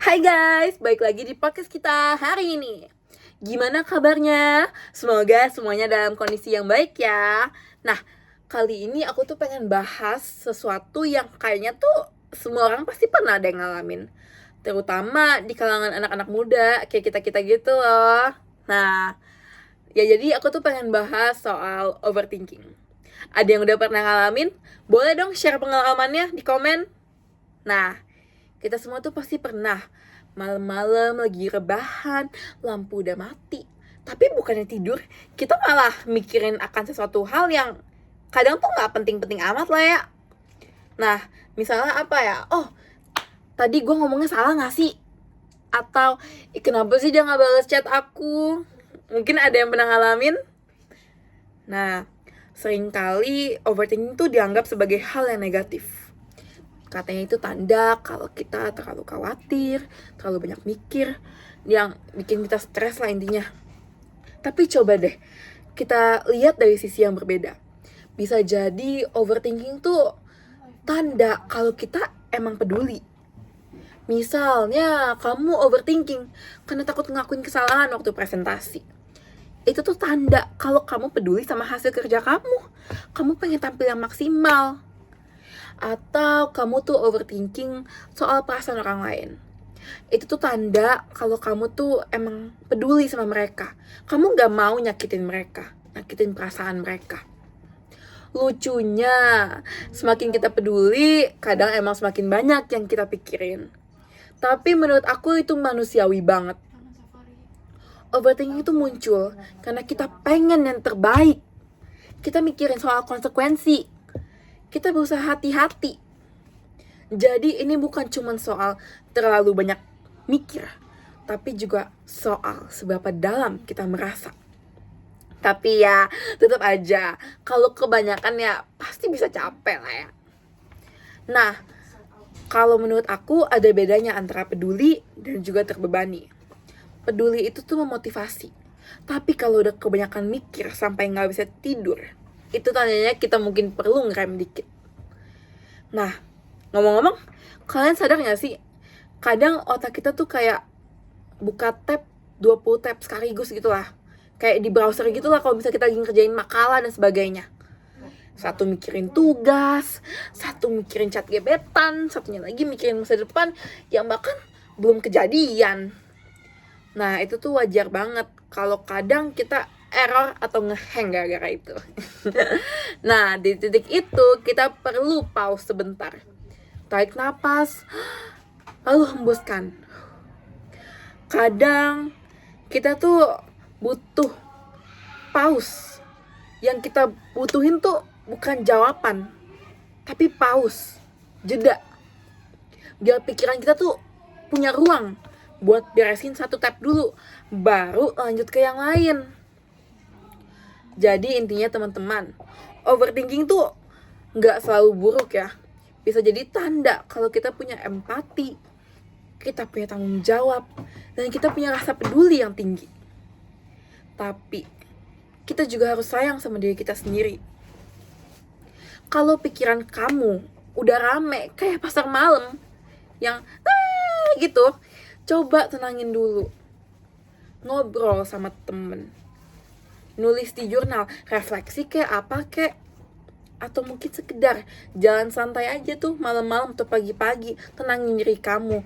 Hai guys, balik lagi di podcast kita hari ini. Gimana kabarnya? Semoga semuanya dalam kondisi yang baik ya. Nah, kali ini aku tuh pengen bahas sesuatu yang kayaknya tuh semua orang pasti pernah ada yang ngalamin. Terutama di kalangan anak-anak muda kayak kita-kita gitu loh. Nah, ya jadi aku tuh pengen bahas soal overthinking. Ada yang udah pernah ngalamin? Boleh dong share pengalamannya di komen. Nah, kita semua tuh pasti pernah malam-malam lagi rebahan, lampu udah mati. Tapi bukannya tidur, kita malah mikirin akan sesuatu hal yang kadang tuh gak penting-penting amat lah ya. Nah, misalnya apa ya? Oh, tadi gue ngomongnya salah gak sih? Atau, kenapa sih dia gak balas chat aku? Mungkin ada yang pernah ngalamin? Nah, seringkali overthinking tuh dianggap sebagai hal yang negatif. Katanya itu tanda kalau kita terlalu khawatir, terlalu banyak mikir, yang bikin kita stres lah intinya. Tapi coba deh, kita lihat dari sisi yang berbeda. Bisa jadi overthinking tuh tanda kalau kita emang peduli. Misalnya, kamu overthinking karena takut ngakuin kesalahan waktu presentasi. Itu tuh tanda kalau kamu peduli sama hasil kerja kamu. Kamu pengen tampil yang maksimal. Atau kamu tuh overthinking soal perasaan orang lain. Itu tuh tanda kalau kamu tuh emang peduli sama mereka. Kamu gak mau nyakitin mereka, nyakitin perasaan mereka. Lucunya, semakin kita peduli, kadang emang semakin banyak yang kita pikirin. Tapi menurut aku itu manusiawi banget. Overthinking itu muncul karena kita pengen yang terbaik. Kita mikirin soal konsekuensi. Kita berusaha hati-hati. Jadi ini bukan cuma soal terlalu banyak mikir, tapi juga soal seberapa dalam kita merasa. Tapi ya tetap aja, kalau kebanyakan ya pasti bisa capek lah ya. Nah, kalau menurut aku ada bedanya antara peduli dan juga terbebani. Peduli itu tuh memotivasi. Tapi kalau udah kebanyakan mikir sampai gak bisa tidur, itu tandanya kita mungkin perlu ngerem dikit. Nah, ngomong-ngomong, kalian sadar gak sih? Kadang otak kita tuh kayak buka tab 20 tab sekaligus gitu lah. Kayak di browser gitu lah kalau misalnya kita lagi ngerjain makalah dan sebagainya. Satu mikirin tugas, satu mikirin chat gebetan, satunya lagi mikirin masa depan yang bahkan belum kejadian. Nah, itu tuh wajar banget kalau kadang kita error atau ngehang gara-gara itu. Nah, di titik itu kita perlu pause sebentar. Tarik napas, lalu hembuskan. Kadang kita tuh butuh pause. Yang kita butuhin tuh bukan jawaban, tapi pause, jeda. Biar pikiran kita tuh punya ruang buat beresin satu tab dulu, baru lanjut ke yang lain. Jadi intinya teman-teman, overthinking tuh gak selalu buruk ya. Bisa jadi tanda kalau kita punya empati, kita punya tanggung jawab, dan kita punya rasa peduli yang tinggi. Tapi kita juga harus sayang sama diri kita sendiri. Kalau pikiran kamu udah rame kayak pasar malam yang gitu, coba tenangin dulu. Ngobrol sama temen, nulis di jurnal, refleksi kayak apa kayak, atau mungkin sekedar jalan santai aja tuh malam-malam atau pagi-pagi, tenangin diri kamu.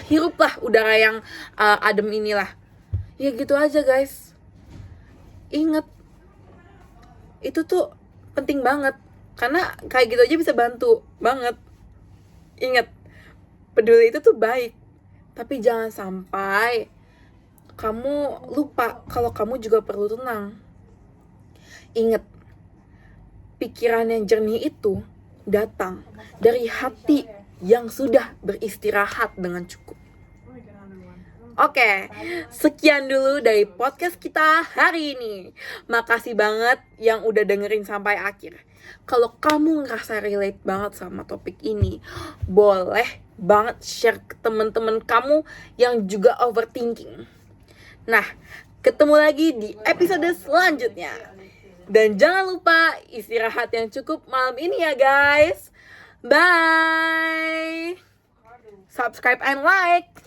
Hiruplah udara yang adem inilah. Ya gitu aja guys. Ingat, itu tuh penting banget. Karena kayak gitu aja bisa bantu banget. Ingat, peduli itu tuh baik. Tapi jangan sampai kamu lupa kalau kamu juga perlu tenang. Ingat, pikiran yang jernih itu datang dari hati yang sudah beristirahat dengan cukup. Oke, sekian dulu dari podcast kita hari ini. Makasih banget yang udah dengerin sampai akhir. Kalau kamu ngerasa relate banget sama topik ini, boleh banget share ke teman-teman kamu yang juga overthinking. Nah, ketemu lagi di episode selanjutnya. Dan jangan lupa istirahat yang cukup malam ini ya guys. Bye. subscribe and like.